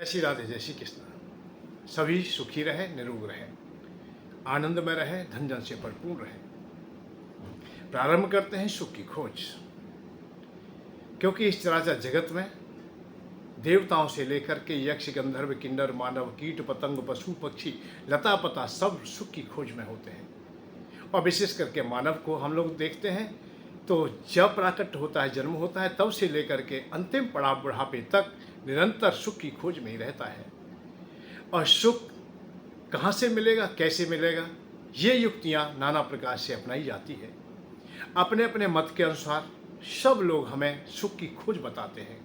जय श्री राधे, जय श्री कृष्ण। सभी सुखी रहे, निरोग रहे, आनंद में रहे, धन जन से भरपूर रहे। प्रारंभ करते हैं सुख की खोज, क्योंकि इस चराचर जगत में देवताओं से लेकर के यक्ष, गंधर्व, किन्नर, मानव, कीट, पतंग, पशु, पक्षी, लता पता सब सुख की खोज में होते हैं। और विशेष करके मानव को हम लोग देखते हैं तो जब प्राकट्य होता है, जन्म होता है, तब से लेकर के अंतिम पड़ाव बुढ़ापे तक निरंतर सुख की खोज में ही रहता है। और सुख कहाँ से मिलेगा, कैसे मिलेगा, ये युक्तियाँ नाना प्रकार से अपनाई जाती है। अपने अपने मत के अनुसार सब लोग हमें सुख की खोज बताते हैं।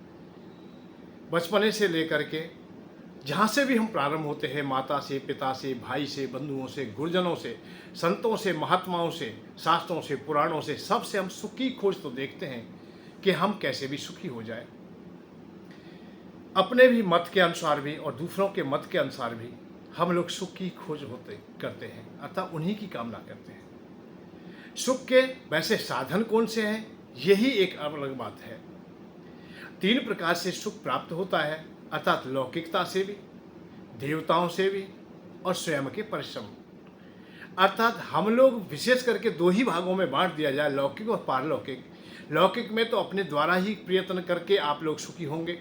बचपने से लेकर के जहाँ से भी हम प्रारंभ होते हैं, माता से, पिता से, भाई से, बंधुओं से, गुरुजनों से, संतों से, महात्माओं से, शास्त्रों से, पुराणों से, सबसे हम सुख की खोज तो देखते हैं कि हम कैसे भी सुखी हो जाए। अपने भी मत के अनुसार भी और दूसरों के मत के अनुसार भी हम लोग सुख की खोज करते हैं, अर्थात उन्हीं की कामना करते हैं। सुख के वैसे साधन कौन से हैं, यही एक अलग बात है। 3 प्रकार से सुख प्राप्त होता है, अर्थात लौकिकता से भी, देवताओं से भी और स्वयं के परिश्रम। अर्थात हम लोग विशेष करके 2 ही भागों में बांट दिया जाए, लौकिक और पारलौकिक। लौकिक में तो अपने द्वारा ही प्रयत्न करके आप लोग सुखी होंगे,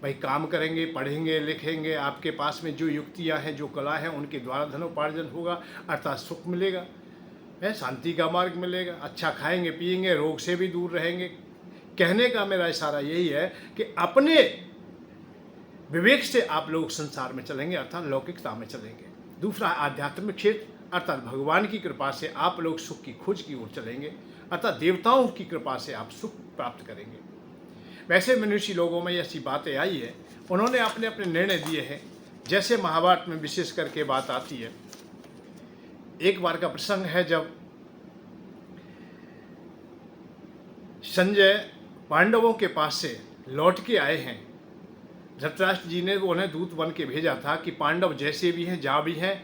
भाई काम करेंगे, पढ़ेंगे, लिखेंगे, आपके पास में जो युक्तियाँ हैं, जो कला है, उनके द्वारा धनोपार्जन होगा, अर्थात सुख मिलेगा, है, शांति का मार्ग मिलेगा। अच्छा खाएंगे पिएंगे, रोग से भी दूर रहेंगे। कहने का मेरा इशारा यही है कि अपने विवेक से आप लोग संसार में चलेंगे, अर्थात लौकिकता में चलेंगे। दूसरा आध्यात्मिक क्षेत्र, अर्थात भगवान की कृपा से आप लोग सुख की खोज की ओर चलेंगे, अर्थात देवताओं की कृपा से आप सुख प्राप्त करेंगे। वैसे मनुष्य लोगों में ऐसी बातें आई है, उन्होंने अपने अपने निर्णय दिए हैं। जैसे महाभारत में विशेष करके बात आती है, एक बार का प्रसंग है जब संजय पांडवों के पास से लौट के आए हैं। धृतराष्ट्र जी ने उन्हें दूत बन के भेजा था कि पांडव जैसे भी हैं, जहाँ भी हैं,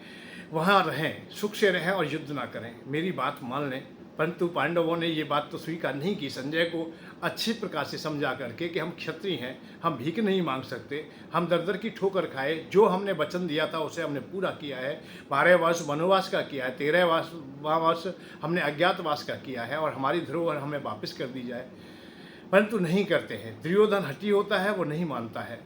वहाँ रहें, सुख से रहें और युद्ध ना करें, मेरी बात मान लें। परंतु पांडवों ने ये बात तो स्वीकार नहीं की। संजय को अच्छी प्रकार से समझा करके कि हम क्षत्रिय हैं, हम भीख नहीं मांग सकते, हम दर दर की ठोकर खाए, जो हमने वचन दिया था उसे हमने पूरा किया है। 12 वर्ष वनवास का किया है, 13 वर्ष हमने अज्ञातवास का किया है, और हमारी धरोहर हमें वापस कर दी जाए। परंतु नहीं करते हैं। दुर्योधन हठी होता है, वो नहीं मानता है।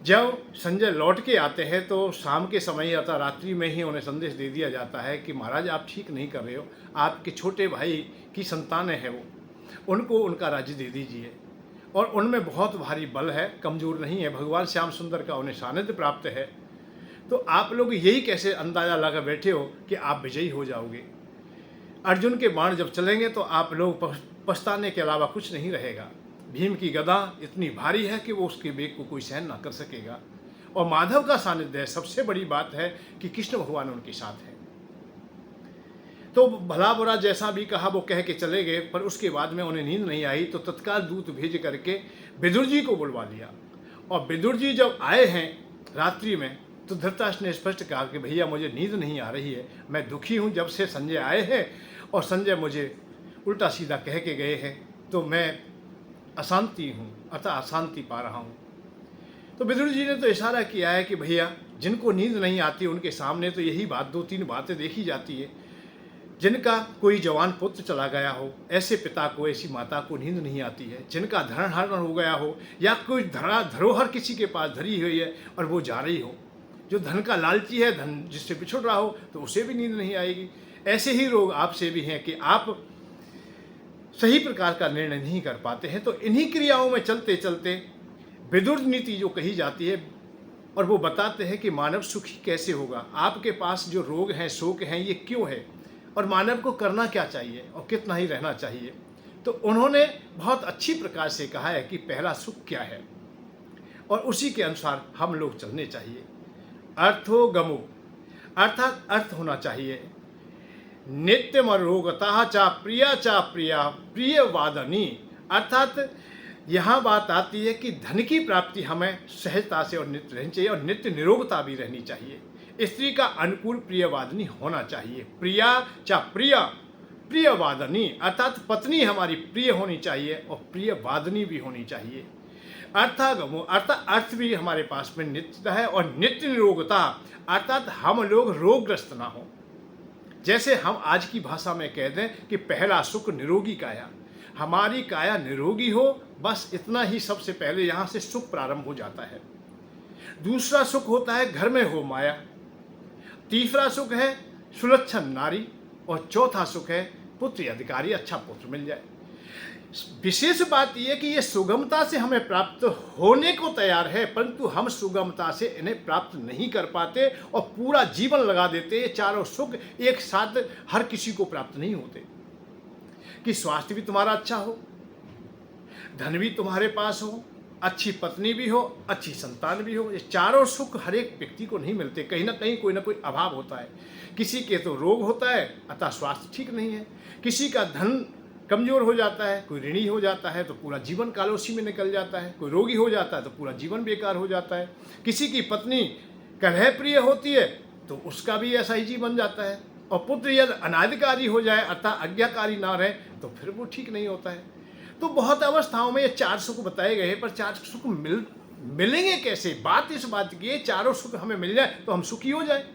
जब संजय लौट के आते हैं तो शाम के समय अथवा रात्रि में ही उन्हें संदेश दे दिया जाता है कि महाराज आप ठीक नहीं कर रहे हो, आपके छोटे भाई की संतानें हैं, वो उनको उनका राज्य दे दीजिए, और उनमें बहुत भारी बल है, कमज़ोर नहीं है, भगवान श्याम सुंदर का उन्हें सानिध्य प्राप्त है। तो आप लोग यही कैसे अंदाज़ा लगा बैठे हो कि आप विजयी हो जाओगे। अर्जुन के बाण जब चलेंगे तो आप लोग पछताने के अलावा कुछ नहीं रहेगा। भीम की गदा इतनी भारी है कि वो उसके वेग को कोई सहन ना कर सकेगा, और माधव का सानिध्य है। सबसे बड़ी बात है कि कृष्ण भगवान उनके साथ है। तो भला बुरा जैसा भी कहा वो कह के चले गए, पर उसके बाद में उन्हें नींद नहीं आई, तो तत्काल दूत भेज करके विदुर जी को बुलवा लिया। और विदुर जी जब आए हैं रात्रि में, तो धृतराष्ट्र ने स्पष्ट कहा कि भैया मुझे नींद नहीं आ रही है, मैं दुखी हूँ जब से संजय आए हैं, और संजय मुझे उल्टा सीधा कह के गए हैं, तो मैं अशांति हूँ, अतः अशांति पा रहा हूँ। तो विदुर जी ने तो इशारा किया है कि भैया जिनको नींद नहीं आती उनके सामने तो यही बात 2-3 बातें देखी जाती है। जिनका कोई जवान पुत्र चला गया हो, ऐसे पिता को, ऐसी माता को नींद नहीं आती है। जिनका धन हरण हो गया हो, या कोई धरोहर किसी के पास धरी हुई है और वो जा रही हो, जो धन का लालची है, धन जिससे बिछुड़ रहा हो, तो उसे भी नींद नहीं आएगी। ऐसे ही रोग आपसे भी हैं कि आप सही प्रकार का निर्णय नहीं कर पाते हैं। तो इन्हीं क्रियाओं में चलते चलते विदुर नीति जो कही जाती है, और वो बताते हैं कि मानव सुखी कैसे होगा, आपके पास जो रोग हैं, शोक हैं, ये क्यों है, और मानव को करना क्या चाहिए और कितना ही रहना चाहिए। तो उन्होंने बहुत अच्छी प्रकार से कहा है कि पहला सुख क्या है, और उसी के अनुसार हम लोग चलने चाहिए। अर्थो गमो, अर्थात अर्थ होना चाहिए। नित्यमरोगता चा प्रिया प्रिय वादनी, अर्थात यहाँ बात आती है कि धन की प्राप्ति हमें सहजता से और नित्य रहनी चाहिए, और नित्य निरोगता भी रहनी चाहिए। स्त्री का अनुकूल प्रियवादनी होना चाहिए। प्रिया चा प्रिया प्रियवादनी, अर्थात पत्नी हमारी प्रिय होनी चाहिए और प्रियवादनी भी होनी चाहिए। अर्थागमो अर्थात अर्थ भी हमारे पास में नित्यता है, और नित्य निरोगता अर्थात हम लोग रोगग्रस्त ना हो। जैसे हम आज की भाषा में कह दें कि पहला सुख निरोगी काया, हमारी काया निरोगी हो, बस इतना ही सबसे पहले यहाँ से सुख प्रारंभ हो जाता है। दूसरा सुख होता है घर में हो माया, तीसरा सुख है सुलक्षण नारी, और चौथा सुख है पुत्र अधिकारी, अच्छा पुत्र मिल जाए। विशेष बात यह कि ये सुगमता से हमें प्राप्त होने को तैयार है, परंतु हम सुगमता से इन्हें प्राप्त नहीं कर पाते और पूरा जीवन लगा देते। ये चारों सुख एक साथ हर किसी को प्राप्त नहीं होते, कि स्वास्थ्य भी तुम्हारा अच्छा हो, धन भी तुम्हारे पास हो, अच्छी पत्नी भी हो, अच्छी संतान भी हो। ये चारों सुख हर एक व्यक्ति को नहीं मिलते, कहीं ना कोई अभाव होता है। किसी के तो रोग होता है अतः स्वास्थ्य ठीक नहीं है, किसी का धन कमजोर हो जाता है, कोई ऋणी हो जाता है तो पूरा जीवन काल उसी में निकल जाता है, कोई रोगी हो जाता है तो पूरा जीवन बेकार हो जाता है, किसी की पत्नी कलह प्रिय होती है तो उसका भी ऐसा ही जीवन जाता है, और पुत्र यदि अनाधिकारी हो जाए अर्थात आज्ञाकारी ना रहे तो फिर वो ठीक नहीं होता है। तो बहुत अवस्थाओं में ये चार सुख बताए गए हैं, पर चार सुख मिलेंगे कैसे? बात इस बात की है चारों सुख हमें मिल जाए तो हम सुखी हो जाए।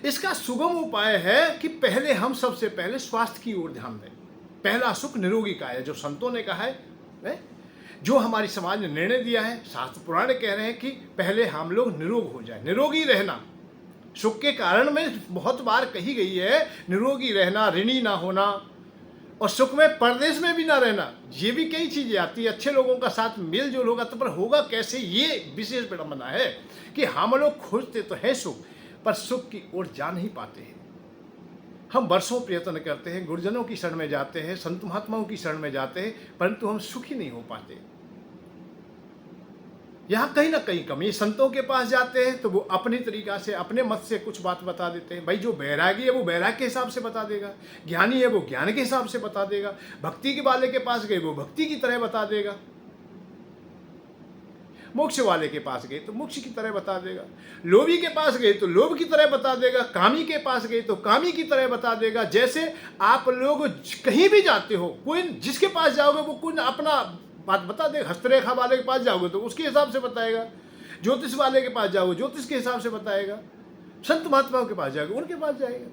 इसका सुगम उपाय है कि पहले हम सबसे पहले स्वास्थ्य की ओर ध्यान दें। पहला सुख निरोगी काया, जो संतों ने कहा है, जो हमारी समाज ने निर्णय दिया है, शास्त्र पुराण कह रहे हैं कि पहले हम लोग निरोग हो जाए, निरोगी रहना। सुख के कारण में बहुत बार कही गई है निरोगी रहना, ऋणी ना होना, और सुख में परदेश में भी ना रहना। ये भी कई चीजें आती है। अच्छे लोगों का साथ मेल जोल होगा तो पर होगा कैसे, ये विशेष विडंबना है कि हम लोग खोजते तो है सुख, पर सुख की ओर जा नहीं पाते हैं। हम वर्षों प्रयत्न करते हैं, गुरुजनों की शरण में जाते हैं, संत महात्माओं की शरण में जाते हैं, परंतु हम सुखी नहीं हो पाते। यहाँ कहीं ना कहीं कमी। संतों के पास जाते हैं तो वो अपनी तरीका से, अपने मत से कुछ बात बता देते हैं। भाई जो बैरागी है वो बैराग के हिसाब से बता देगा, ज्ञानी है वो ज्ञान के हिसाब से बता देगा, भक्ति के वाले के पास गए वो भक्ति की तरह बता देगा, मोक्ष वाले के पास गए तो मोक्ष की तरह बता देगा, लोभी के पास गए तो लोभ की तरह बता देगा, कामी के पास गए तो कामी की तरह बता देगा। जैसे आप लोग कहीं भी जाते हो, कोई जिसके पास जाओगे वो कोई अपना बात बता देगा। हस्तरेखा वाले के पास जाओगे तो उसके हिसाब से बताएगा, ज्योतिष वाले के पास जाओगे ज्योतिष के हिसाब से बताएगा, संत महात्माओं के पास जाओगे उनके पास जाएगा।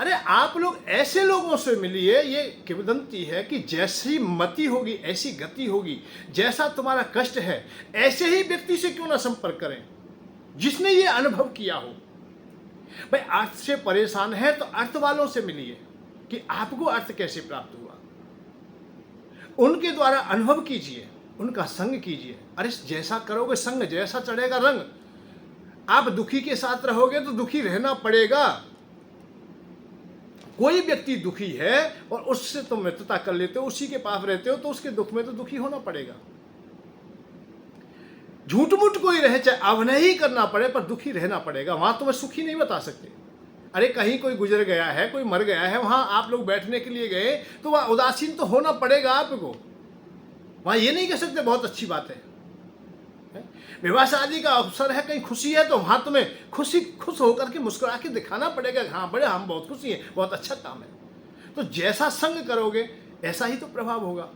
अरे आप लोग ऐसे लोगों से मिलिए, ये किंवदंती है कि जैसी मति होगी ऐसी गति होगी। जैसा तुम्हारा कष्ट है ऐसे ही व्यक्ति से क्यों ना संपर्क करें जिसने ये अनुभव किया हो। भाई अर्थ से परेशान है तो अर्थ वालों से मिलिए कि आपको अर्थ कैसे प्राप्त हुआ, उनके द्वारा अनुभव कीजिए, उनका संग कीजिए। अरे जैसा करोगे संग, जैसा चढ़ेगा रंग। आप दुखी के साथ रहोगे तो दुखी रहना पड़ेगा। कोई व्यक्ति दुखी है और उससे तुम मित्रता कर लेते हो, उसी के पास रहते हो, तो उसके दुख में तो दुखी होना पड़ेगा। झूठ मूठ कोई रहे, चाहे अभिनय ही करना पड़े, पर दुखी रहना पड़ेगा। वहां तुम्हें सुखी नहीं बता सकते। अरे कहीं कोई गुजर गया है, कोई मर गया है, वहां आप लोग बैठने के लिए गए तो वहां उदासीन तो होना पड़ेगा आपको। वहां ये नहीं कह सकते बहुत अच्छी बात है। विवाह शादी का अवसर है, कहीं खुशी है तो वहां तुम्हें खुश होकर के मुस्कुरा के दिखाना पड़ेगा, हाँ बड़े हम बहुत खुशी हैं, बहुत अच्छा काम है। तो जैसा संग करोगे ऐसा ही तो प्रभाव होगा।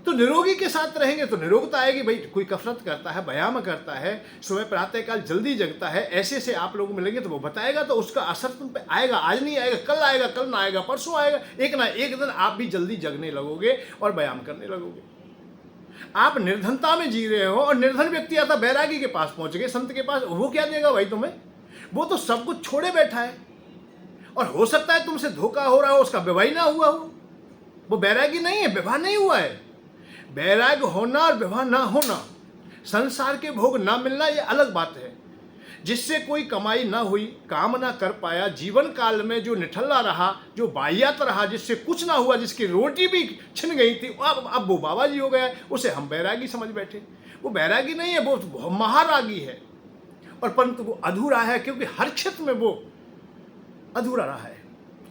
तो निरोगी के साथ रहेंगे तो निरोगता आएगी। भाई कोई कसरत करता है, व्यायाम करता है, सुबह प्रातःकाल जल्दी जगता है, ऐसे से आप लोग मिलेंगे तो वो बताएगा, तो उसका असर तुम पे आएगा। आज नहीं आएगा, कल ना आएगा, परसों आएगा। एक ना एक दिन आप भी जल्दी जगने लगोगे और व्यायाम करने लगोगे। आप निर्धनता में जी रहे हो और निर्धन व्यक्ति आता बैरागी के पास पहुंच गए, संत के पास, वो क्या देगा भाई तुम्हें? वो तो सब कुछ छोड़े बैठा है, और हो सकता है तुमसे धोखा हो रहा हो, उसका विवाह ना हुआ हो। वो बैरागी नहीं है, विवाह नहीं हुआ है। बैराग होना और विवाह ना होना, संसार के भोग ना मिलना, ये अलग बात है। जिससे कोई कमाई ना हुई, काम ना कर पाया, जीवन काल में जो निठल्ला रहा, जो बाह्यात रहा, जिससे कुछ ना हुआ, जिसकी रोटी भी छिन गई थी, अब वो बाबा जी हो गया, उसे हम बैरागी समझ बैठे। वो बैरागी नहीं है, वो महारागी है, और परंतु वो अधूरा है, क्योंकि हर क्षेत्र में वो अधूरा रहा है।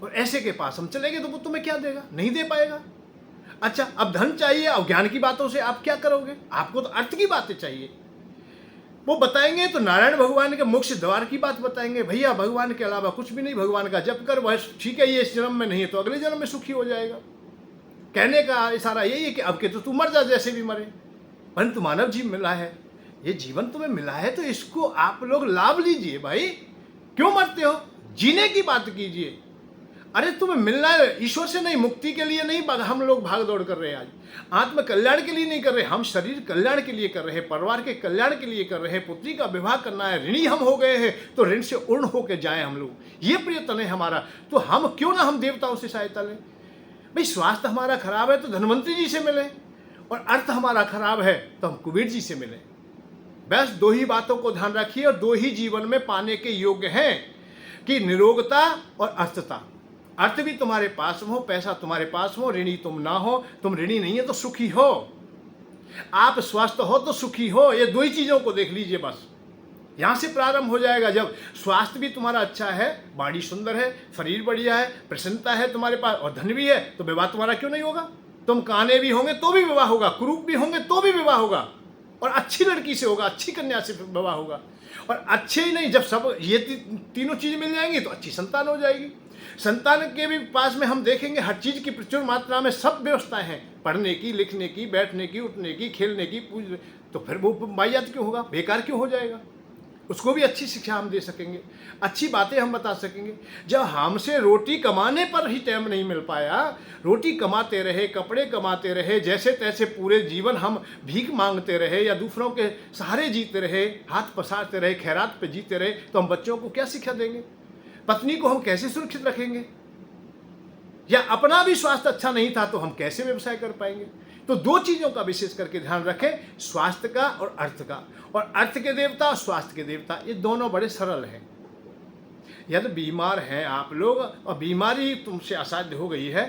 और ऐसे के पास हम चलेंगे तो वो तुम्हें क्या देगा? नहीं दे पाएगा। अच्छा, अब धन चाहिए, और ज्ञान की बातों से आप क्या करोगे? आपको तो अर्थ की बातें चाहिए। वो बताएंगे तो नारायण भगवान के मोक्ष द्वार की बात बताएंगे। भैया भगवान के अलावा कुछ भी नहीं, भगवान का जप कर, बस ठीक है, ये इस जन्म में नहीं है तो अगले जन्म में सुखी हो जाएगा। कहने का इशारा यही है कि अब के तो तू मर जा जैसे भी मरे, परंतु मानव जीवन मिला है, ये जीवन तुम्हें मिला है तो इसको आप लोग लाभ लीजिए भाई। क्यों मरते हो? जीने की बात कीजिए। अरे तुम्हें मिलना है ईश्वर से नहीं, मुक्ति के लिए नहीं हम लोग भाग दौड़ कर रहे हैं। आज आत्म कल्याण के लिए नहीं कर रहे, हम शरीर कल्याण के लिए कर रहे हैं, परिवार के कल्याण के लिए कर रहे हैं। पुत्री का विवाह करना है, ऋणी हम हो गए हैं तो ऋण से उर्ण होकर जाए हम लोग, ये प्रयत्न है हमारा। तो हम क्यों ना हम देवताओं से सहायता लें भाई। स्वास्थ्य हमारा खराब है तो धन्वंतरी जी से मिलें, और अर्थ हमारा खराब है तो हम कुबेर जी से मिलें। बस दो ही बातों को ध्यान रखिए, और दो ही जीवन में पाने के योग्य हैं कि निरोगता और अर्थता। अर्थ भी तुम्हारे पास हो, पैसा तुम्हारे पास हो, ऋणी तुम ना हो। तुम ऋणी नहीं है तो सुखी हो, आप स्वस्थ हो तो सुखी हो। ये दो ही चीज़ों को देख लीजिए, बस यहाँ से प्रारंभ हो जाएगा। जब स्वास्थ्य भी तुम्हारा अच्छा है, बॉडी सुंदर है, शरीर बढ़िया है, प्रसन्नता है तुम्हारे पास, और धन भी है, तो विवाह तुम्हारा क्यों नहीं होगा? तुम काने भी होंगे तो भी विवाह होगा, कुरूप भी होंगे तो भी विवाह होगा, और अच्छी लड़की से होगा, अच्छी कन्या से विवाह होगा। और अच्छे ही नहीं, जब सब ये तीनों चीज़ें मिल जाएंगी तो अच्छी संतान हो जाएगी। संतान के भी पास में हम देखेंगे हर चीज़ की प्रचुर मात्रा में सब व्यवस्थाएं हैं, पढ़ने की, लिखने की, बैठने की, उठने की, खेलने की, तो फिर वो वाहियात क्यों होगा, बेकार क्यों हो जाएगा? उसको भी अच्छी शिक्षा हम दे सकेंगे, अच्छी बातें हम बता सकेंगे। जब हमसे रोटी कमाने पर ही टाइम नहीं मिल पाया, रोटी कमाते रहे, कपड़े कमाते रहे, जैसे तैसे पूरे जीवन हम भीख मांगते रहे या दूसरों के सहारे जीते रहे, हाथ पसारते रहे, खैरात पे जीते रहे, तो हम बच्चों को क्या शिक्षा देंगे? पत्नी को हम कैसे सुरक्षित रखेंगे? या अपना भी स्वास्थ्य अच्छा नहीं था तो हम कैसे व्यवसाय कर पाएंगे? तो दो चीज़ों का विशेष करके ध्यान रखें, स्वास्थ्य का और अर्थ का। और अर्थ के देवता और स्वास्थ्य के देवता, ये दोनों बड़े सरल हैं। यदि बीमार हैं आप लोग और बीमारी तुमसे असाध्य हो गई है,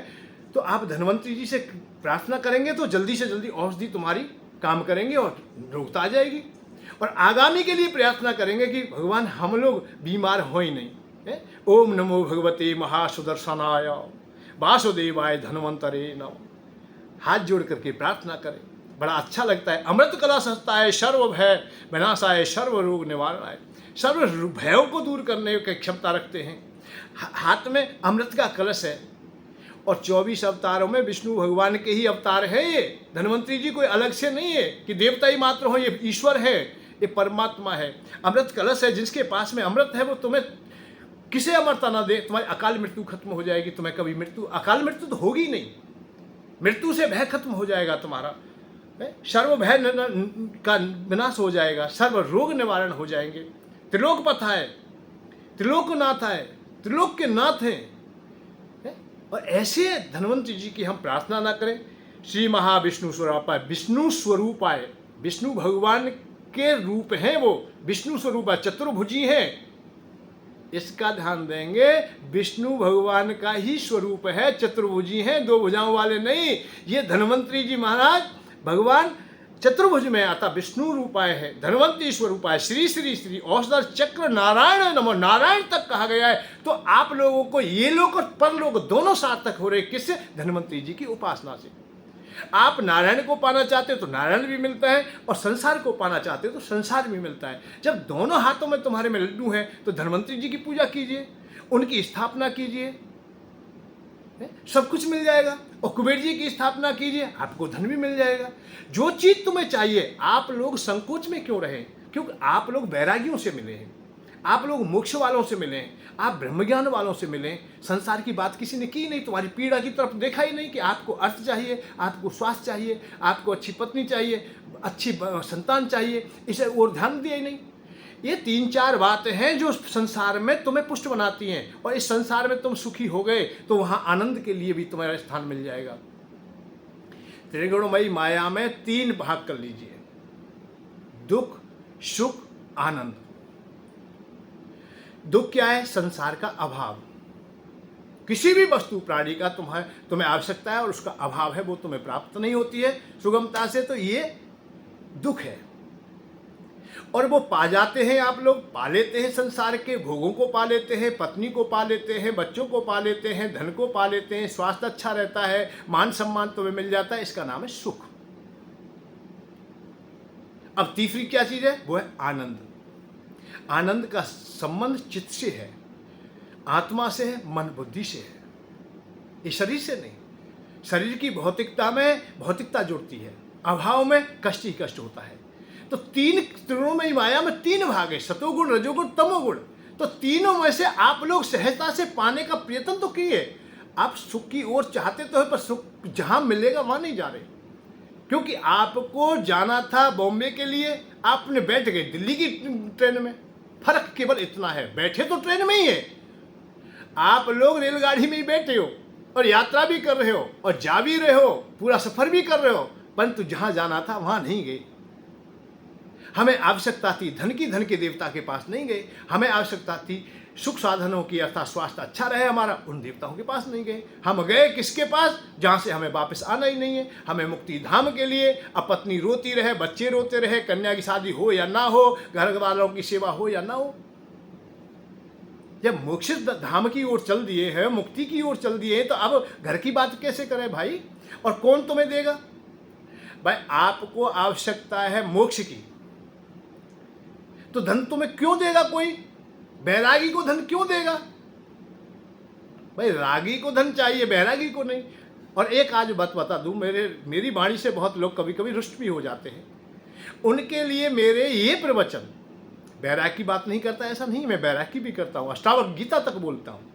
तो आप धन्वंतरी जी से प्रार्थना करेंगे तो जल्दी से जल्दी औषधि तुम्हारी काम करेंगे और रोगता आ जाएगी। और आगामी के लिए प्रार्थना करेंगे कि भगवान हम लोग बीमार हो ही नहीं। ओम नमो भगवते महासुदर्शनाय वासुदेवाय धन्वंतरे नमः। हाथ जोड़ करके प्रार्थना करें, बड़ा अच्छा लगता है। अमृत कला संस्थाय सर्व भय विनाशाय सर्व रोग निवारणाय, सर्व भयों को दूर करने की क्षमता रखते हैं। हाथ में अमृत का कलश है, और 24 अवतारों में विष्णु भगवान के ही अवतार है। ये धन्वंतरी जी कोई अलग से नहीं है कि देवता ही मात्र हो, ये ईश्वर है, ये परमात्मा है। अमृत कलश है, जिसके पास में अमृत है वो तुम्हें किसे अमरता ना दे। तुम्हारी अकाल मृत्यु खत्म हो जाएगी, तुम्हें कभी अकाल मृत्यु तो होगी नहीं, मृत्यु से भय खत्म हो जाएगा तुम्हारा, सर्व भय का विनाश हो जाएगा, सर्व रोग निवारण हो जाएंगे। त्रिलोक पथ है, त्रिलोकनाथ है, त्रिलोक के नाथ हैं। और ऐसे धन्वंतरी जी की हम प्रार्थना ना करें। श्री महाविष्णु स्वरूपाय, विष्णु स्वरूपाय, विष्णु भगवान के रूप हैं वो, विष्णु स्वरूप चतुर्भुजी हैं, इसका ध्यान देंगे। विष्णु भगवान का ही स्वरूप है, चतुर्भुजी हैं, दो भुजाओं वाले नहीं। ये धन्वंतरी जी महाराज भगवान चतुर्भुज में आता विष्णु रूपाय है, धन्वंतरी स्वरूपाय, श्री श्री श्री औषधर चक्र नारायण नमो, नारायण तक कहा गया है। तो आप लोगों को ये लोग और परलोक दोनों सार्थक हो रहे, किससे? धन्वंतरी जी की उपासना से। आप नारायण को पाना चाहते हो तो नारायण भी मिलता है, और संसार को पाना चाहते हो तो संसार भी मिलता है। जब दोनों हाथों में तुम्हारे में लड्डू हैं तो धन्वंतरी जी की पूजा कीजिए, उनकी स्थापना कीजिए, सब कुछ मिल जाएगा। और कुबेर जी की स्थापना कीजिए, आपको धन भी मिल जाएगा। जो चीज तुम्हें चाहिए, आप लोग संकोच में क्यों रहे? क्योंकि आप लोग वैरागियों से मिले हैं, आप लोग मोक्ष वालों से मिले हैं, आप ब्रह्मज्ञान वालों से मिले। संसार की बात किसी ने की नहीं, तुम्हारी पीड़ा की तरफ देखा ही नहीं कि आपको अर्थ चाहिए, आपको स्वास्थ्य चाहिए, आपको अच्छी पत्नी चाहिए, अच्छी संतान चाहिए, इसे और ध्यान दिया ही नहीं। ये 3-4 बातें हैं जो संसार में तुम्हें पुष्ट बनाती हैं, और इस संसार में तुम सुखी हो गए तो वहाँ आनंद के लिए भी तुम्हारा स्थान मिल जाएगा। त्रिगुणमयी माया में 3 भाग कर लीजिए, दुख, सुख, आनंद। दुख क्या है? संसार का अभाव। किसी भी वस्तु प्राणी का तुम्हें आवश्यकता है और उसका अभाव है, वो तुम्हें प्राप्त नहीं होती है सुगमता से, तो ये दुख है। और वो पा जाते हैं, आप लोग पा लेते हैं, संसार के भोगों को पा लेते हैं, पत्नी को पा लेते हैं, बच्चों को पा लेते हैं, धन को पा लेते हैं, स्वास्थ्य अच्छा रहता है, मान सम्मान तुम्हें मिल जाता है, इसका नाम है सुख। अब तीसरी क्या चीज है? वो है आनंद। आनंद का संबंध चित्त से है, आत्मा से है, मन बुद्धि से है, ये शरीर से नहीं। शरीर की भौतिकता में भौतिकता जुड़ती है, अभाव में कष्ट ही कष्ट होता है। तो तीन त्रिगुणमयी माया में तीन भाग है, सतोगुण, रजोगुण, तमोगुण। तो तीनों में से आप लोग सहजता से पाने का प्रयत्न तो किए। आप सुख की ओर चाहते तो है, पर सुख जहां मिलेगा वहां नहीं जा रहे, क्योंकि आपको जाना था बॉम्बे के लिए, आपने बैठ गए दिल्ली की ट्रेन में। फर्क केवल इतना है, बैठे तो ट्रेन में ही है, आप लोग रेलगाड़ी में ही बैठे हो और यात्रा भी कर रहे हो और जा भी रहे हो, पूरा सफर भी कर रहे हो, परंतु जहां जाना था वहां नहीं गए। हमें आवश्यकता थी धन की, धन के देवता के पास नहीं गए। हमें आवश्यकता थी सुख साधनों की, अर्थात स्वास्थ्य अच्छा रहे हमारा, उन देवताओं के पास नहीं गए। हम गए किसके पास? जहाँ से हमें वापस आना ही नहीं है। हमें मुक्ति धाम के लिए, अब पत्नी रोती रहे, बच्चे रोते रहे, कन्या की शादी हो या ना हो, घर वालों की सेवा हो या ना हो। जब मोक्ष धाम की ओर चल दिए हैं, मुक्ति की ओर चल दिए हैं, तो अब घर की बात कैसे करें भाई? और कौन तुम्हें देगा भाई? आपको आवश्यकता है मोक्ष की, तो धन तुम्हें क्यों देगा कोई? बैरागी को धन क्यों देगा भाई? रागी को धन चाहिए, बैरागी को नहीं। और एक आज बात बता दूं, मेरी वाणी से बहुत लोग कभी कभी रुष्ट भी हो जाते हैं। उनके लिए मेरे ये प्रवचन, बैराग की बात नहीं करता ऐसा नहीं, मैं बैराग की भी करता हूँ, अष्टावक्र गीता तक बोलता हूँ।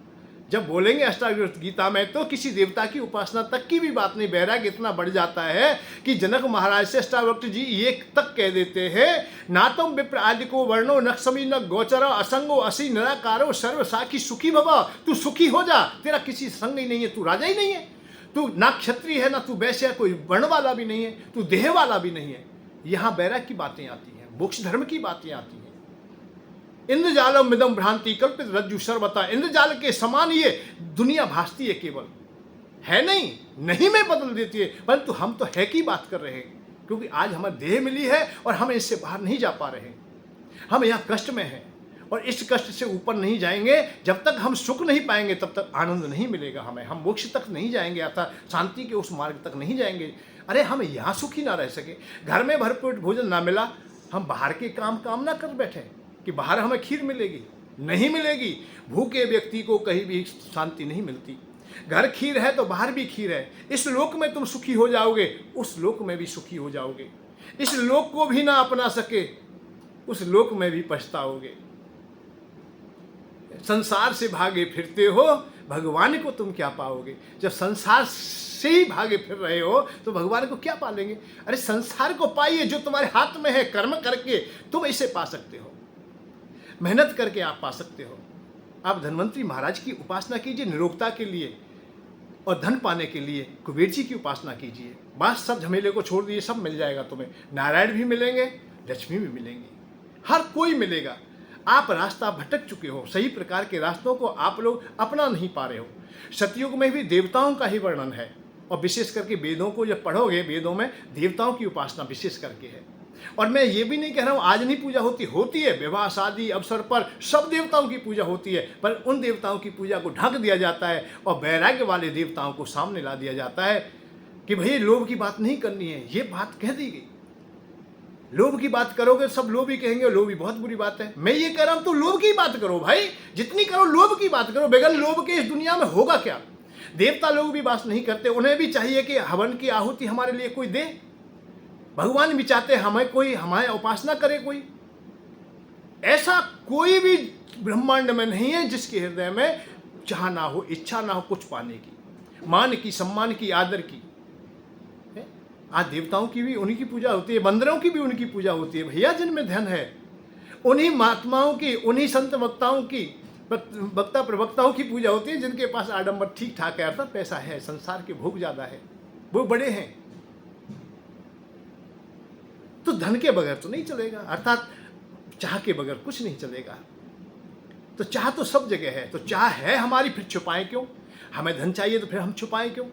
जब बोलेंगे अष्टावक्र गीता में तो किसी देवता की उपासना तक की भी बात नहीं। बैराग इतना बढ़ जाता है कि जनक महाराज से अष्टावक्र जी ये तक कह देते हैं, ना तुम विप्र आदि को वर्णो न समी न गोचर असंगो असी निराकारो सर्व साखी सुखी भवा। तू सुखी हो जा, तेरा किसी संग ही नहीं है, तू राजा ही नहीं है, तू ना क्षत्रिय है ना तू वैश्य है, कोई वर्ण वाला भी नहीं है, तू देह वाला भी नहीं है। यहाँ बैराग की बातें आती हैं, मोक्ष धर्म की बातें आती हैं। इंद्रजालम मिदम भ्रांति कल्पित रज्जु सर्वता। इंद्रजाल के समान ये दुनिया भासती है, केवल है नहीं में बदल देती है, परंतु हम तो है की बात कर रहे हैं, क्योंकि आज हमें देह मिली है और हम इससे बाहर नहीं जा पा रहे हैं। हम यहाँ कष्ट में हैं और इस कष्ट से ऊपर नहीं जाएंगे। जब तक हम सुख नहीं पाएंगे तब तक आनंद नहीं मिलेगा हमें। हम मोक्ष तक नहीं जाएंगे, अर्थात शांति के उस मार्ग तक नहीं जाएंगे। अरे हम यहाँ सुखी ना रह सके, घर में भरपेट भोजन ना मिला, हम बाहर के काम ना कर बैठे कि बाहर हमें खीर मिलेगी, नहीं मिलेगी। भूखे व्यक्ति को कहीं भी शांति नहीं मिलती। घर खीर है तो बाहर भी खीर है। इस लोक में तुम सुखी हो जाओगे, उस लोक में भी सुखी हो जाओगे। इस लोक को भी ना अपना सके, उस लोक में भी पछताओगे। संसार से भागे फिरते हो, भगवान को तुम क्या पाओगे? जब संसार से ही भागे फिर रहे हो तो भगवान को क्या पालेंगे? अरे संसार को पाइए जो तुम्हारे हाथ में है। कर्म करके तुम इसे पा सकते हो, मेहनत करके आप पा सकते हो। आप धन्वंतरी महाराज की उपासना कीजिए निरोगता के लिए, और धन पाने के लिए कुबेर जी की उपासना कीजिए। बस सब झमेले को छोड़ दिए, सब मिल जाएगा तुम्हें। नारायण भी मिलेंगे, लक्ष्मी भी मिलेंगी, हर कोई मिलेगा। आप रास्ता भटक चुके हो, सही प्रकार के रास्तों को आप लोग अपना नहीं पा रहे हो। सतयुग में भी देवताओं का ही वर्णन है, और विशेष करके वेदों को जब पढ़ोगे, वेदों में देवताओं की उपासना विशेष करके है। और मैं ये भी नहीं कह रहा हूँ आज नहीं पूजा होती है। विवाह शादी अवसर पर सब देवताओं की पूजा होती है, पर उन देवताओं की पूजा को ढक दिया जाता है और वैराग्य वाले देवताओं को सामने ला दिया जाता है कि भाई लोभ की बात नहीं करनी है। ये बात कह दी गई, लोभ की बात करोगे सब लोभ ही कहेंगे, लोभ ही बहुत बुरी बात है। मैं ये कह रहा हूँ तो लोभ की बात करो भाई, जितनी करो लोभ की बात करो। बगैर लोभ के इस दुनिया में होगा क्या? देवता लोग भी बात नहीं करते, उन्हें भी चाहिए कि हवन की आहुति हमारे लिए कोई दे। भगवान भी चाहते हमें कोई हमारे उपासना करे। कोई ऐसा कोई भी ब्रह्मांड में नहीं है जिसके हृदय में चाह ना हो, इच्छा ना हो कुछ पाने की, मान की, सम्मान की, आदर की। आज देवताओं की भी उन्हीं की पूजा होती है, बंदरों की भी उनकी पूजा होती है भैया। जिनमें धन है उन्हीं महात्माओं की, उन्हीं संत वक्ताओं की, वक्ता प्रवक्ताओं की पूजा होती है जिनके पास आडंबर ठीक ठाक है, अर्थात पैसा है, संसार के भोग ज्यादा है, वो बड़े हैं। तो धन के बगैर तो नहीं चलेगा, अर्थात चाह के बगैर कुछ नहीं चलेगा। तो चाह तो सब जगह है, तो चाह है हमारी, फिर छुपाएं क्यों? हमें धन चाहिए तो फिर हम छुपाएं क्यों?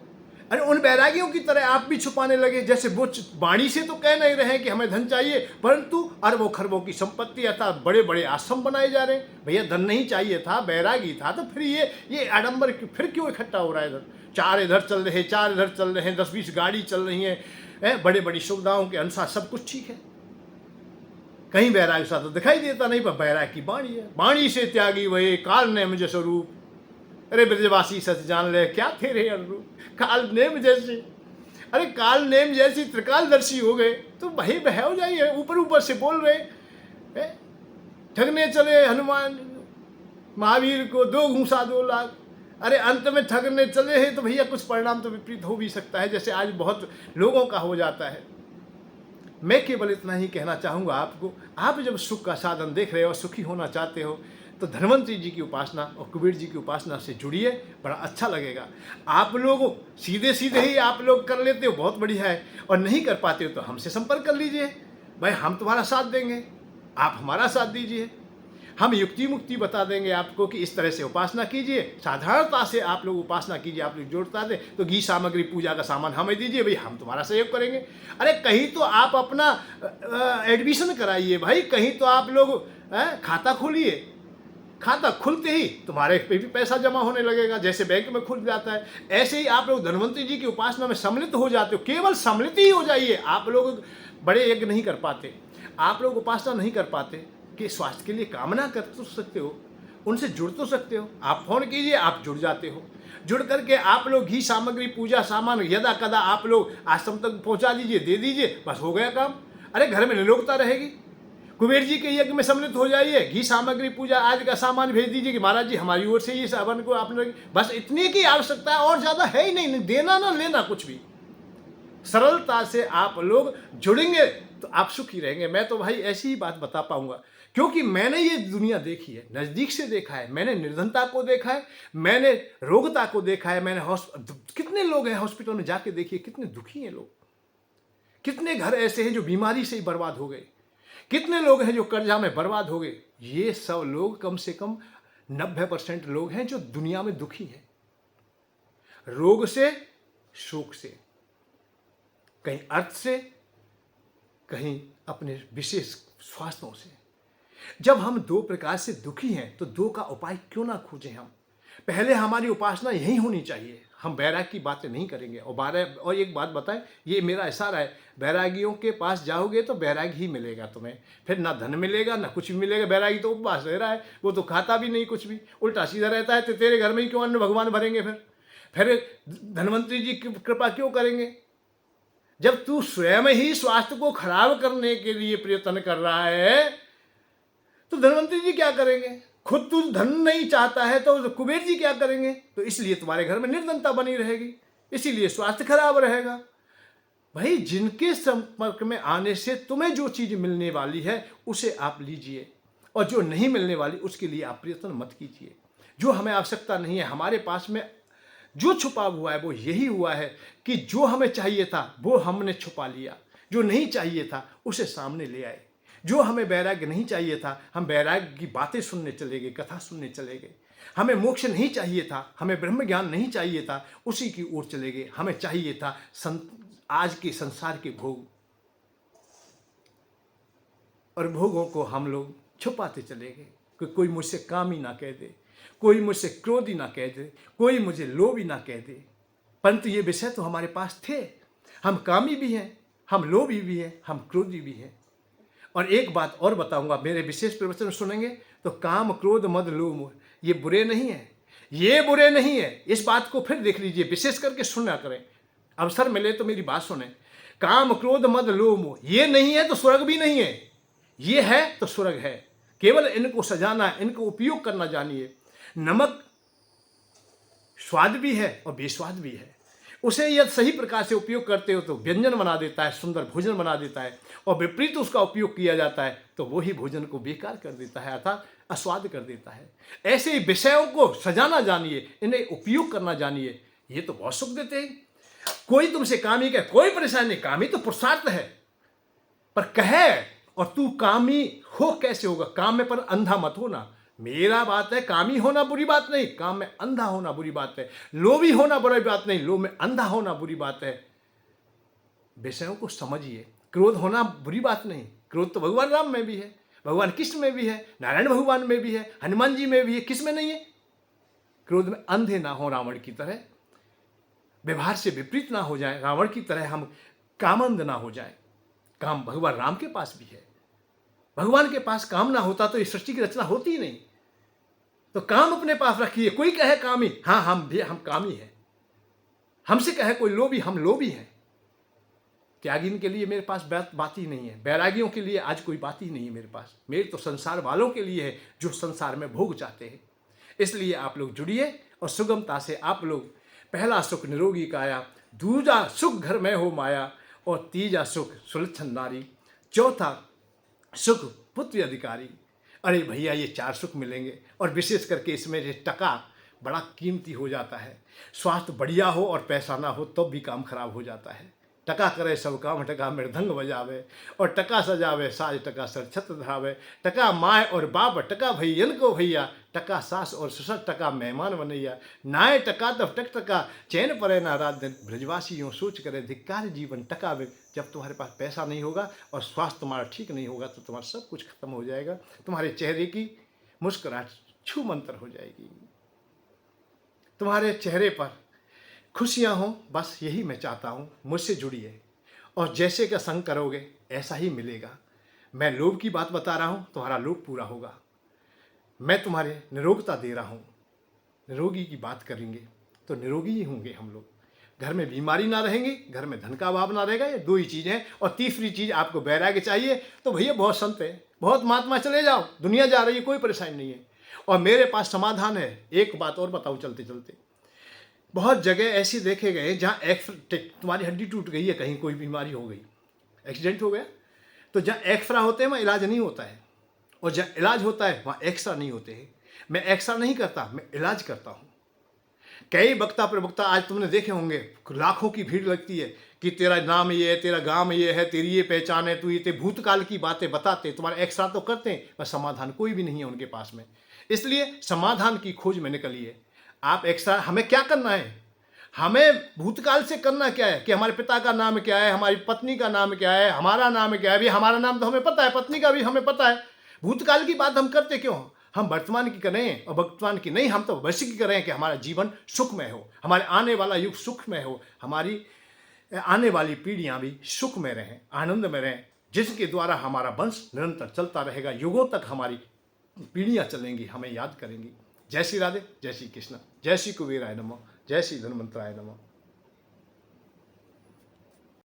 अरे उन बैरागियों की तरह आप भी छुपाने लगे, जैसे वो वाणी से तो कह नहीं रहे कि हमें धन चाहिए, परंतु अरबों खरबों की संपत्ति अर्थात बड़े बड़े आश्रम बनाए जा रहे हैं। भैया धन नहीं चाहिए था, बैरागी था, तो फिर ये आडंबर फिर क्यों इकट्ठा हो रहा है? इधर चार इधर चल रहे, चार इधर चल रहे हैं, 10-20 गाड़ी चल रही हैं, बड़े बड़ी सुविधाओं के अनुसार सब कुछ ठीक है। कहीं बैराग सा तो दिखाई देता नहीं, पर बैराग की वाणी है। वाणी से त्यागी वही काल ने मुझे स्वरूप, अरे ब्रजवासी सच जान ले क्या थे रे अनुरूप, काल नेम जैसे, अरे काल नेम जैसी त्रिकालदर्शी हो गए तो भाई बह हो जाइए, ऊपर ऊपर से बोल रहे हैं। ठगने चले हनुमान महावीर को 2 घूंसा 2 लाख, अरे अंत में ठगने चले हैं तो भैया कुछ परिणाम तो विपरीत हो भी सकता है, जैसे आज बहुत लोगों का हो जाता है। मैं केवल इतना ही कहना चाहूँगा आपको, आप जब सुख का साधन देख रहे हो, सुखी होना चाहते हो, तो धन्वंतरी जी की उपासना और कुबेर जी की उपासना से जुड़िए, बड़ा अच्छा लगेगा। आप लोग सीधे सीधे ही आप लोग कर लेते हो, बहुत बढ़िया है, और नहीं कर पाते हो तो हमसे संपर्क कर लीजिए, भाई हम तुम्हारा साथ देंगे, आप हमारा साथ दीजिए। हम युक्ति मुक्ति बता देंगे आपको कि इस तरह से उपासना कीजिए, साधारणता से आप लोग उपासना कीजिए। आप लोग जोड़ता दे तो घी सामग्री पूजा का सामान हमें दीजिए, भाई हम तुम्हारा सहयोग करेंगे। अरे कहीं तो आप अपना एडमिशन कराइए भाई, कहीं तो आप लोग खाता खोलिए, खाता खुलते ही तुम्हारे पे भी पैसा जमा होने लगेगा, जैसे बैंक में खुल जाता है। ऐसे ही आप लोग धन्वंतरी जी की उपासना में सम्मिलित हो जाते हो, केवल सम्मिलित ही हो जाइए। आप लोग बड़े यज्ञ नहीं कर पाते, आप लोग उपासना नहीं कर पाते कि स्वास्थ्य के लिए कामना कर तो सकते हो, उनसे जुड़ तो सकते हो। आप फोन कीजिए, आप जुड़ जाते हो। जुड़ करके आप लोग घी सामग्री पूजा सामान यदा कदा आप लोग आश्रम तक पहुंचा दीजिए, दे दीजिए, बस हो गया काम। अरे घर में निरोगता रहेगी। कुबेर जी के यज्ञ में सम्मिलित हो जाइए, घी सामग्री पूजा आज का सामान भेज दीजिए कि महाराज जी हमारी ओर से ये सावन को आपने, बस इतनी की आवश्यकता है, और ज़्यादा है ही नहीं, देना ना लेना कुछ भी। सरलता से आप लोग जुड़ेंगे तो आप सुखी रहेंगे। मैं तो भाई ऐसी ही बात बता पाऊंगा, क्योंकि मैंने ये दुनिया देखी है, नज़दीक से देखा है। मैंने निर्धनता को देखा है, मैंने रोगता को देखा है, मैंने कितने लोग हैं हॉस्पिटल में जाके देखिए, कितने दुखी हैं लोग। कितने घर ऐसे हैं जो बीमारी से ही बर्बाद हो गए, कितने लोग हैं जो कर्जा में बर्बाद हो गए। ये सब लोग कम से कम 90% लोग हैं जो दुनिया में दुखी हैं, रोग से, शोक से, कहीं अर्थ से, कहीं अपने विशेष स्वास्थ्यों से। जब हम 2 प्रकार से दुखी हैं तो 2 का उपाय क्यों ना खोजें हम। पहले हमारी उपासना यही होनी चाहिए, हम बैराग की बातें नहीं करेंगे। और एक बात बताएं, ये मेरा इशारा है, बैरागियों के पास जाओगे तो बैराग ही मिलेगा तुम्हें, फिर ना धन मिलेगा ना कुछ भी मिलेगा। बैरागी तो उपवास रह रहा है, वो तो खाता भी नहीं कुछ भी, उल्टा सीधा रहता है, तो तेरे घर में ही क्यों अन्न भगवान भरेंगे। फिर धन्वंतरी जी की कृपा क्यों करेंगे, जब तू स्वयं ही स्वास्थ्य को खराब करने के लिए प्रयत्न कर रहा है तो धन्वंतरी जी क्या करेंगे। खुद तू धन नहीं चाहता है तो कुबेर जी क्या करेंगे। तो इसलिए तुम्हारे घर में निर्धनता बनी रहेगी, इसीलिए स्वास्थ्य खराब रहेगा। भाई जिनके संपर्क में आने से तुम्हें जो चीज मिलने वाली है उसे आप लीजिए, और जो नहीं मिलने वाली उसके लिए आप प्रयत्न मत कीजिए। जो हमें आवश्यकता नहीं है, हमारे पास में जो छुपा हुआ है वो यही हुआ है कि जो हमें चाहिए था वो हमने छुपा लिया, जो नहीं चाहिए था उसे सामने ले आए। जो हमें वैराग्य नहीं चाहिए था, हम वैराग्य की बातें सुनने चले गए, कथा सुनने चले गए। हमें मोक्ष नहीं चाहिए था, हमें ब्रह्म ज्ञान नहीं चाहिए था, उसी की ओर चले गए। हमें चाहिए था आज के संसार के भोग, और भोगों को हम लोग छुपाते चले गए कि कोई मुझसे कामी ना कह दे, कोई मुझसे क्रोधी ना कह दे, कोई मुझे लोभी ना कह दे। परंतु ये विषय तो हमारे पास थे, हम कामी भी हैं, हम लोभी भी हैं, हम क्रोधी भी हैं। और एक बात और बताऊंगा, मेरे विशेष प्रवचन सुनेंगे तो काम क्रोध मद लोभ मोह ये बुरे नहीं है, ये बुरे नहीं है। इस बात को फिर देख लीजिए, विशेष करके सुना करें, अवसर मिले तो मेरी बात सुने। काम क्रोध मद लोभ मोह ये नहीं है तो स्वर्ग भी नहीं है, ये है तो स्वर्ग है। केवल इनको सजाना, इनको उपयोग करना जानिए। नमक स्वाद भी है और बेस्वाद भी है, उसे यदि सही प्रकार से उपयोग करते हो तो व्यंजन बना देता है, सुंदर भोजन बना देता है, और विपरीत उसका उपयोग किया जाता है तो वही भोजन को बेकार कर देता है, अर्थात अस्वाद कर देता है। ऐसे ही विषयों को सजाना जानिए, इन्हें उपयोग करना जानिए, ये तो बहुत सुख देते हैं। कोई तुमसे कामी कहे, कोई परेशानी नहीं, कामी तो पुरुषार्थ है, पर कहे और तू कामी हो कैसे होगा। काम में पर अंधा मत होना, मेरा बात है। कामी होना बुरी बात नहीं, काम में अंधा होना बुरी बात है। लोभी होना बुरी बात नहीं, लोभ में अंधा होना बुरी बात है। विषयों को समझिए। क्रोध होना बुरी बात नहीं, क्रोध तो भगवान राम में भी है, भगवान कृष्ण में भी है, नारायण भगवान में भी है, हनुमान जी में भी है, किस में नहीं है। क्रोध में अंधे ना हो, रावण की तरह व्यवहार से विपरीत ना हो जाए, रावण की तरह हम कामंद ना हो जाए। काम भगवान राम के पास भी है, भगवान के पास काम ना होता तो इस सृष्टि की रचना होती ही नहीं। तो काम अपने पास रखिए। कोई कहे कामी, हाँ हम कामी हैं। हमसे कहे कोई लोभी, हम लोभी हैं। त्यागिन के लिए मेरे पास बात ही नहीं है। बैरागियों के लिए आज कोई बात ही नहीं है मेरे पास। मेरे तो संसार वालों के लिए है जो संसार में भोग चाहते हैं। इसलिए आप लोग जुड़िए और सुगमता से आप लोग, पहला सुख निरोगी काया, दूजा सुख घर में हो माया, और तीजा सुख सुलक्षण नारी, चौथा सुख पुत्र अधिकारी। अरे भैया, ये 4 सुख मिलेंगे, और विशेष करके इसमें ये टका बड़ा कीमती हो जाता है। स्वास्थ्य बढ़िया हो और पैसा ना हो तो भी काम खराब हो जाता है। टका करे सब काम, टका मृदंग बजावे, और टका सजावे साज, टका सर छत्र धरावे। टका माय और बाप, टका भैयन को भैया, टका सास और ससुर, टका मेहमान बनैया। नाय टका तब टक टका, चैन परे ना रात दिन, ब्रजवासी यूँ सोच करे धिक्कार जीवन टका वे। जब तुम्हारे पास पैसा नहीं होगा और स्वास्थ्य तुम्हारा ठीक नहीं होगा तो तुम्हारा सब कुछ खत्म हो जाएगा। तुम्हारे चेहरे की मुस्कुराहट छू मंतर हो जाएगी। तुम्हारे चेहरे पर खुशियाँ हों, बस यही मैं चाहता हूँ। मुझसे जुड़िए और जैसे का संग करोगे ऐसा ही मिलेगा। मैं लोभ की बात बता रहा हूँ, तुम्हारा लोभ पूरा होगा। मैं तुम्हारे निरोगता दे रहा हूँ। निरोगी की बात करेंगे तो निरोगी ही होंगे हम लोग। घर में बीमारी ना रहेंगे, घर में धन का अभाव ना रहेगा। ये 2 ही चीज़ हैं। और तीसरी चीज़, आपको वैराग्य चाहिए तो भैया बहुत संत है, बहुत महात्मा, चले जाओ, दुनिया जा रही है, कोई परेशानी नहीं है। और मेरे पास समाधान है। एक बात और बताऊँ चलते चलते, बहुत जगह ऐसी देखे गए जहाँ तुम्हारी हड्डी टूट गई है, कहीं कोई बीमारी हो गई, एक्सीडेंट हो गया, तो जहाँ एक्सरा होते हैं वहाँ इलाज नहीं होता है, और जहाँ इलाज होता है वहाँ एक्सरा नहीं होते हैं। मैं एक्सरा नहीं करता, मैं इलाज करता हूँ। कई वक्ता प्रवक्ता आज तुमने देखे होंगे, लाखों की भीड़ लगती है कि तेरा नाम ये है, तेरा गांव ये है, तेरी ये पहचान है, तू ये भूतकाल की बातें बताते, तुम्हारा एक्सरा तो करते हैं, पर समाधान कोई भी नहीं है उनके पास में। इसलिए समाधान की खोज में निकलिए। आप एक्स्ट्रा, हमें क्या करना है, हमें भूतकाल से करना क्या है कि हमारे पिता का नाम क्या है, हमारी पत्नी का नाम क्या है, हमारा नाम क्या है। अभी हमारा नाम तो हमें पता है, पत्नी का भी हमें पता है। भूतकाल की बात हम करते क्यों? हम वर्तमान की करें, और वर्तमान की नहीं, हम तो भविष्य की करें कि हमारा जीवन सुखमय हो, हमारे आने वाला युग सुखमय हो, हमारी आने वाली पीढ़ियां भी सुख में रहें, आनंद में रहें, जिसके द्वारा हमारा वंश निरंतर चलता रहेगा। युगों तक हमारी पीढ़ियां चलेंगी, हमें याद करेंगी। जय श्री राधे, जय श्री कृष्ण, जय श्री कुबेराय नमः, जय श्री धन्वंतराय नमः।